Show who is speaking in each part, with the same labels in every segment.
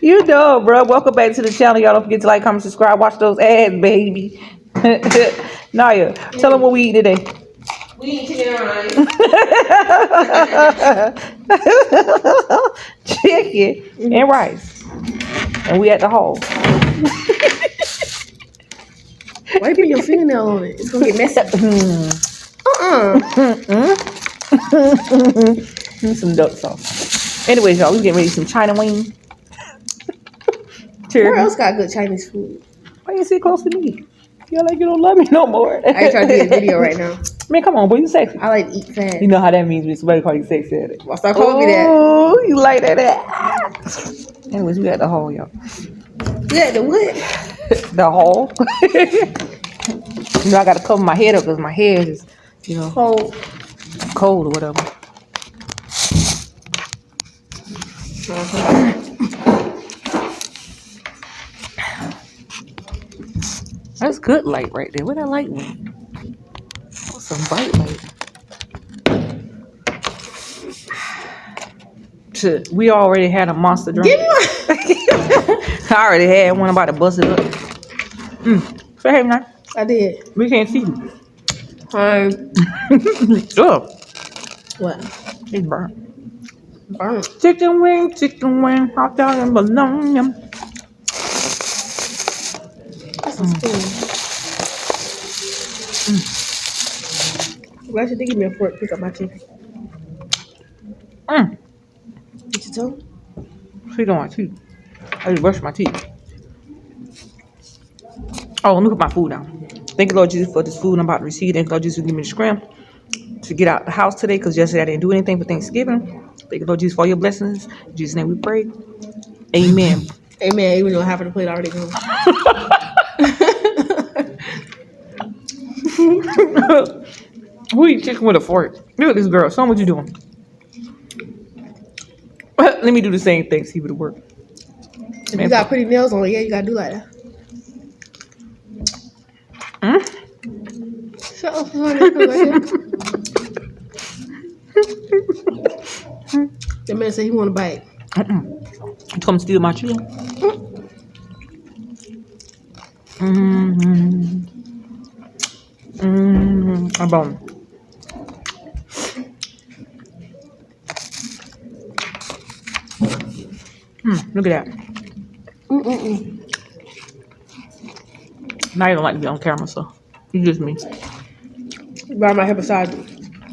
Speaker 1: You know, bro. Welcome back to the channel. Y'all don't forget to like, comment, subscribe, watch those ads, baby. Naya, tell them what we eat today.
Speaker 2: We eat chicken and rice.
Speaker 1: Chicken and rice. And we at the hall.
Speaker 2: Why you put your fingernail on it? It's gonna get messy.
Speaker 1: Some duck sauce. Anyways, y'all, we getting ready some China wing.
Speaker 2: Where else got good Chinese food?
Speaker 1: Why you sit close to me? Feel like you don't love me no more.
Speaker 2: I ain't trying to do a video right now.
Speaker 1: Man, come on, boy, you sexy.
Speaker 2: I like to eat fast.
Speaker 1: You know how that means when somebody call you sexy at it.
Speaker 2: Well, start calling me that.
Speaker 1: Oh, you like that? Anyways, we at the hall, y'all.
Speaker 2: Yeah, the what?
Speaker 1: The hall. You know, I gotta cover my head up because my head is, you know, cold or whatever. That's good light right there. Where that light went? What's some bright light? Shit, we already had a monster drink.
Speaker 2: Give me one.
Speaker 1: I already had one. I'm about to bust it up. Say hey, man.
Speaker 2: I did.
Speaker 1: We can't see you.
Speaker 2: Hi.
Speaker 1: Oh,
Speaker 2: What?
Speaker 1: it's burnt.
Speaker 2: Burnt.
Speaker 1: Chicken wing, hot dog and bologna.
Speaker 2: That's a spoon. Why should they give me a fork to pick up my chicken? Get your tongue?
Speaker 1: She on my teeth. I just brushed my teeth. Oh, let me put my food down. Thank you, Lord Jesus, for this food I'm about to receive. Thank you, Lord Jesus, for giving me the strength to get out the house today because yesterday I didn't do anything for Thanksgiving. Thank you, Lord Jesus, for all your blessings. In Jesus' name we pray. Amen.
Speaker 2: Amen. Even though half of the plate already gone.
Speaker 1: Who eat chicken with a fork? Look at this girl. Show me what you doing. Let me do the same thing. See if it'll work.
Speaker 2: If you got pretty nails on, yeah, you gotta do like that. Shut up. The man said he want to bite.
Speaker 1: You come steal my chicken. A bone. Look at that. Now you don't like to be on camera, so you just me.
Speaker 2: But I'm right here beside you,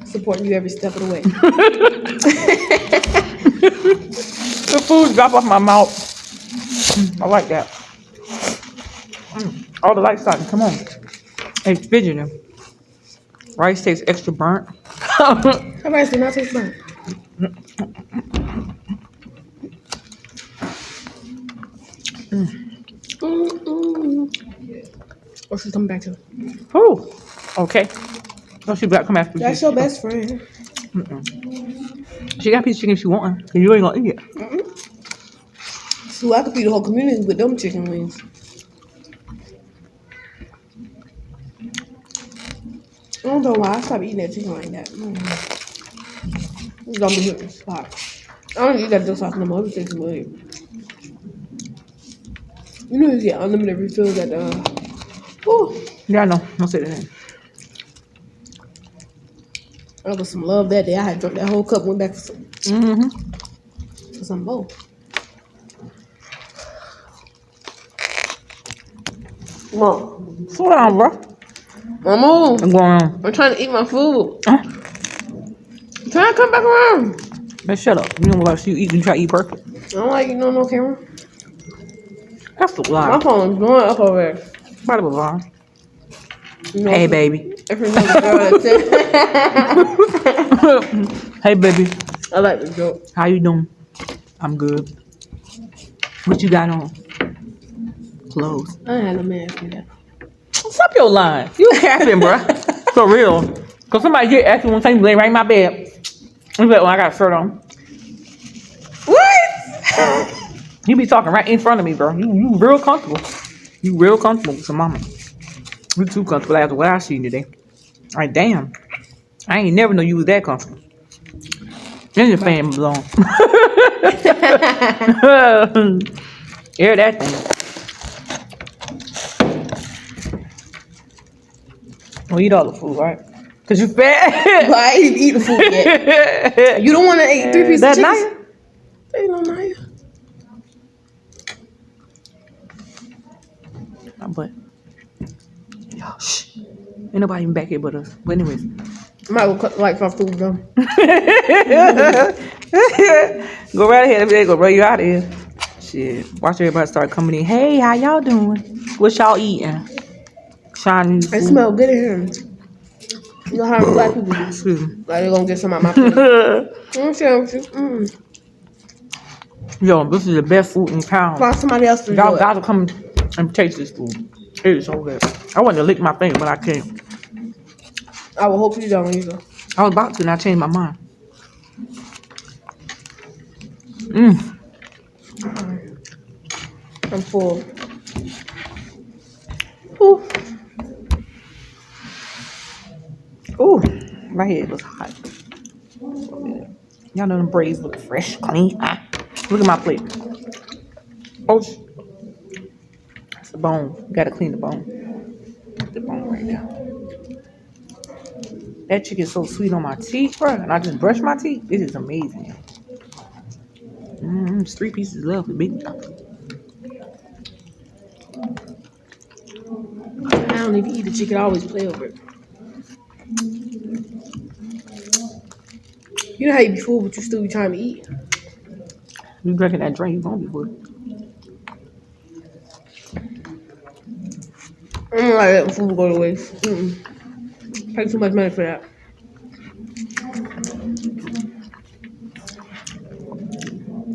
Speaker 2: supporting you every step of the way.
Speaker 1: The food drop off my mouth. I like that. All the lights starting. Come on. It's fidgeting. Rice tastes extra burnt.
Speaker 2: That rice do not taste burnt. What's she coming back to?
Speaker 1: Oh, okay. Oh, she got come after you.
Speaker 2: That's your best friend.
Speaker 1: She got a piece of chicken if she want. And you ain't gonna eat it.
Speaker 2: So I could feed the whole community with them chicken wings. I don't know why I stopped eating that chicken like that. It's gonna be hitting the spot. I don't eat that duck sauce no more. It tastes good. You know you get unlimited refills at the.
Speaker 1: Yeah, I know. Don't say that name.
Speaker 2: I got some love that day. I had drunk that whole cup, went back for some more. Come on.
Speaker 1: Slow down, bro.
Speaker 2: Mama,
Speaker 1: I'm going on.
Speaker 2: I'm trying to eat my food. I'm trying to come back around.
Speaker 1: Man, shut up. You know what you eat and try to eat perfect.
Speaker 2: I don't like you no camera.
Speaker 1: That's the lie.
Speaker 2: My phone's going up over there.
Speaker 1: Part of a lie.
Speaker 2: You know,
Speaker 1: Hey, baby.
Speaker 2: if you know the girl that said,
Speaker 1: Hey, baby.
Speaker 2: I like the joke.
Speaker 1: How you doing? I'm good. What you got on? Clothes.
Speaker 2: I ain't had no man for that.
Speaker 1: Stop your line. You capping, bro. For real. Because somebody here asked me one time, you lay right in my bed. I'm like, well, I got a shirt on.
Speaker 2: What?
Speaker 1: You be talking right in front of me, bro. You real comfortable. You real comfortable with some mama. You too comfortable after what I seen today. Like, damn. I ain't never know you was that comfortable. And your fan blown. Air that thing. Well, eat all the food, right? Cause you fat.
Speaker 2: But I ain't eating food yet. You don't want to eat 3 pieces
Speaker 1: That
Speaker 2: of
Speaker 1: nice.
Speaker 2: chicken? Ain't no knife.
Speaker 1: But y'all, shh. Ain't nobody even back here but us. But anyways.
Speaker 2: I might go cut the lights off too, though.
Speaker 1: Go right ahead. They go run you out of here. Shit. Watch everybody start coming in. Hey, how y'all doing? What y'all eating? Chinese
Speaker 2: It
Speaker 1: food.
Speaker 2: smell good in here. You know how black people do.
Speaker 1: Excuse me.
Speaker 2: Like, they're going to get some out my food.
Speaker 1: Yo, this is the best food in town.
Speaker 2: Find somebody else to do
Speaker 1: Y'all
Speaker 2: it.
Speaker 1: gotta come and taste this food. It is so good. I wanted to lick my finger, but I can't.
Speaker 2: I will hope you don't either.
Speaker 1: I was about to, and I changed my mind.
Speaker 2: I'm full.
Speaker 1: Ooh. Ooh. My head was hot. Y'all know them braids look fresh, clean. Look at my plate. Oh, it's the bone. You gotta clean the bone. The bone right now. That chicken's so sweet on my teeth, bro. And I just brush my teeth. It is amazing. It's 3 pieces left. The big.
Speaker 2: I don't even eat the chicken. I always play over it. You know how you be full, but you still be trying to eat.
Speaker 1: You drinking that drink, you gonna be full.
Speaker 2: I don't like letting food go to waste. Pay too much money for that.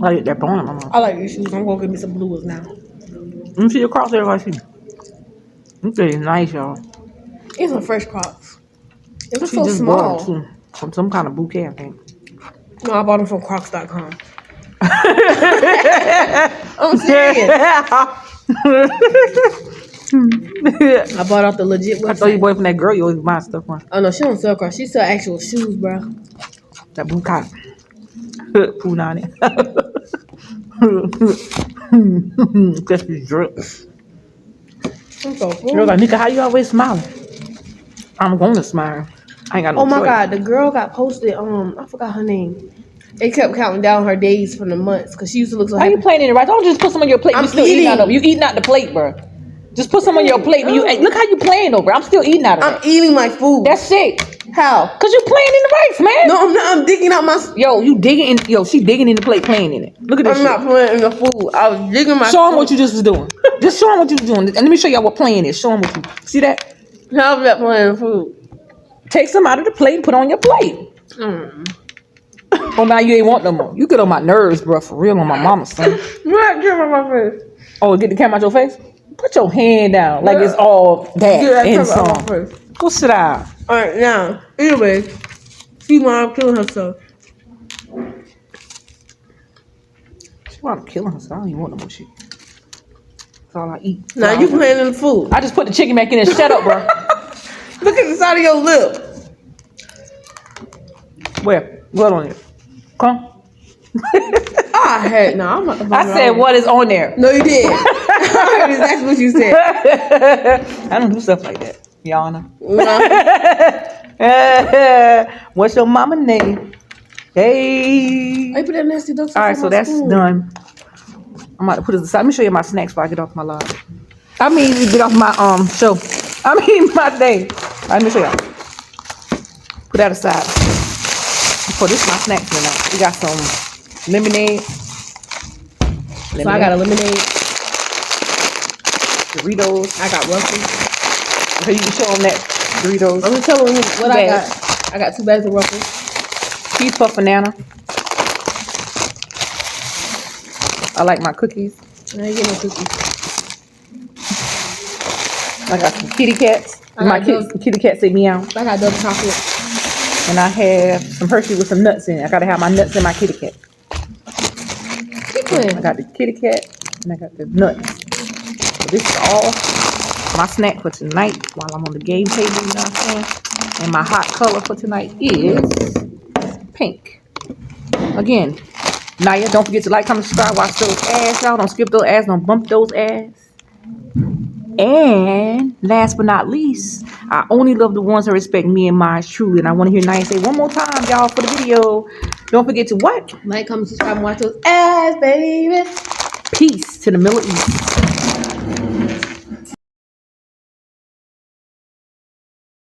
Speaker 1: I get that bone in my mouth.
Speaker 2: I like these shoes. I'm gonna get me some blue ones now.
Speaker 1: Let me see your cross there, like see. Okay, nice, y'all.
Speaker 2: These are fresh Crocs. They look
Speaker 1: She
Speaker 2: so
Speaker 1: just bought
Speaker 2: small.
Speaker 1: them too. From some kind of bouquet, I think.
Speaker 2: No, I bought them from Crocs.com. I'm serious. I bought off the legit
Speaker 1: I thought you
Speaker 2: website.
Speaker 1: boy from that girl you always buy stuff from.
Speaker 2: Oh no, she don't sell Crocs. She sell actual shoes, bro.
Speaker 1: That bouquet. Punani. Just be drunk.
Speaker 2: I'm so full.
Speaker 1: You're like, Nika, how you always smiling? I'm going to smile. I ain't got no
Speaker 2: Oh my
Speaker 1: choice.
Speaker 2: god, the girl got posted. I forgot her name. It kept counting down her days from the months because she used to look so
Speaker 1: Why
Speaker 2: happy.
Speaker 1: you playing in it right? Don't just put some on your plate.
Speaker 2: I'm
Speaker 1: You still eating out
Speaker 2: eating.
Speaker 1: of it. You eating out the plate, bro. Just put some on your plate. Look how you playing over. I'm still eating out of
Speaker 2: I'm
Speaker 1: it.
Speaker 2: eating my food.
Speaker 1: That's sick.
Speaker 2: how?
Speaker 1: Cause you playing in the rice, man.
Speaker 2: No, I'm not. I'm digging out my.
Speaker 1: Yo, you digging in. Yo, she digging in the plate, playing in it. Look at this
Speaker 2: I'm
Speaker 1: shit.
Speaker 2: not playing in the food. I was digging my.
Speaker 1: Show them
Speaker 2: food.
Speaker 1: what you just was doing. Just show them what you was doing. And let me show y'all what playing is. Show them what you see that.
Speaker 2: How was that playing in the food?
Speaker 1: Take some out of the plate and put on your plate. Oh, now you ain't want no more. You get on my nerves, bro. For real, on my mama, son.
Speaker 2: What? Get out my face.
Speaker 1: Oh, get the camera out your face. Put your hand down like it's all that
Speaker 2: Get that
Speaker 1: and
Speaker 2: camera out
Speaker 1: some.
Speaker 2: my face.
Speaker 1: Go sit down.
Speaker 2: All right, now. Anyway, see mom killing herself.
Speaker 1: She want to kill herself. I don't even want no more shit. That's all I eat.
Speaker 2: Now you playing in the food.
Speaker 1: I just put the chicken back in and shut up, bro.
Speaker 2: Look at the side of your lip.
Speaker 1: Where? What on it? Come.
Speaker 2: Ah, heck no. I'm not.
Speaker 1: I said what is on there.
Speaker 2: No, you did. I heard exactly what you said.
Speaker 1: I don't do stuff like that, Yana.
Speaker 2: No.
Speaker 1: What's your mama name? Hey.
Speaker 2: I put that nasty duck sauce
Speaker 1: All right,
Speaker 2: on
Speaker 1: so
Speaker 2: my
Speaker 1: that's
Speaker 2: spoon.
Speaker 1: done. I'm about to put it aside. Let me show you my snacks before I get off my live. I mean, get off my show. I mean, my thing. All right, let me show y'all. Put that aside. So this is my snacks tonight. We got some lemonade.
Speaker 2: So I got a lemonade.
Speaker 1: Doritos.
Speaker 2: I got Ruffles.
Speaker 1: So you can show them that Doritos.
Speaker 2: I'm gonna tell them what I
Speaker 1: Bags.
Speaker 2: got. I got 2 bags of Ruffles.
Speaker 1: Cheese puff banana. I like my cookies.
Speaker 2: I ain't getting no cookies.
Speaker 1: I got some kitty cats.
Speaker 2: I
Speaker 1: My
Speaker 2: got those.
Speaker 1: kitty cat say meow.
Speaker 2: I got double chocolate.
Speaker 1: And I have some Hershey with some nuts in it. I gotta have my nuts in my kitty cat.
Speaker 2: Keep
Speaker 1: I
Speaker 2: playing.
Speaker 1: got the kitty cat and I got the nuts. So this is all my snack for tonight while I'm on the game table, you know what I'm saying? And my hot color for tonight is pink. Again, Naya, don't forget to like, comment, subscribe, watch those ads, y'all. Don't skip those ads, don't bump those ads. And last but not least, I only love the ones that respect me and mine truly. And I want to hear Naya say one more time, y'all, for the video. Don't forget to what?
Speaker 2: Like, comment, subscribe, and watch those ads, baby.
Speaker 1: Peace to the Middle East.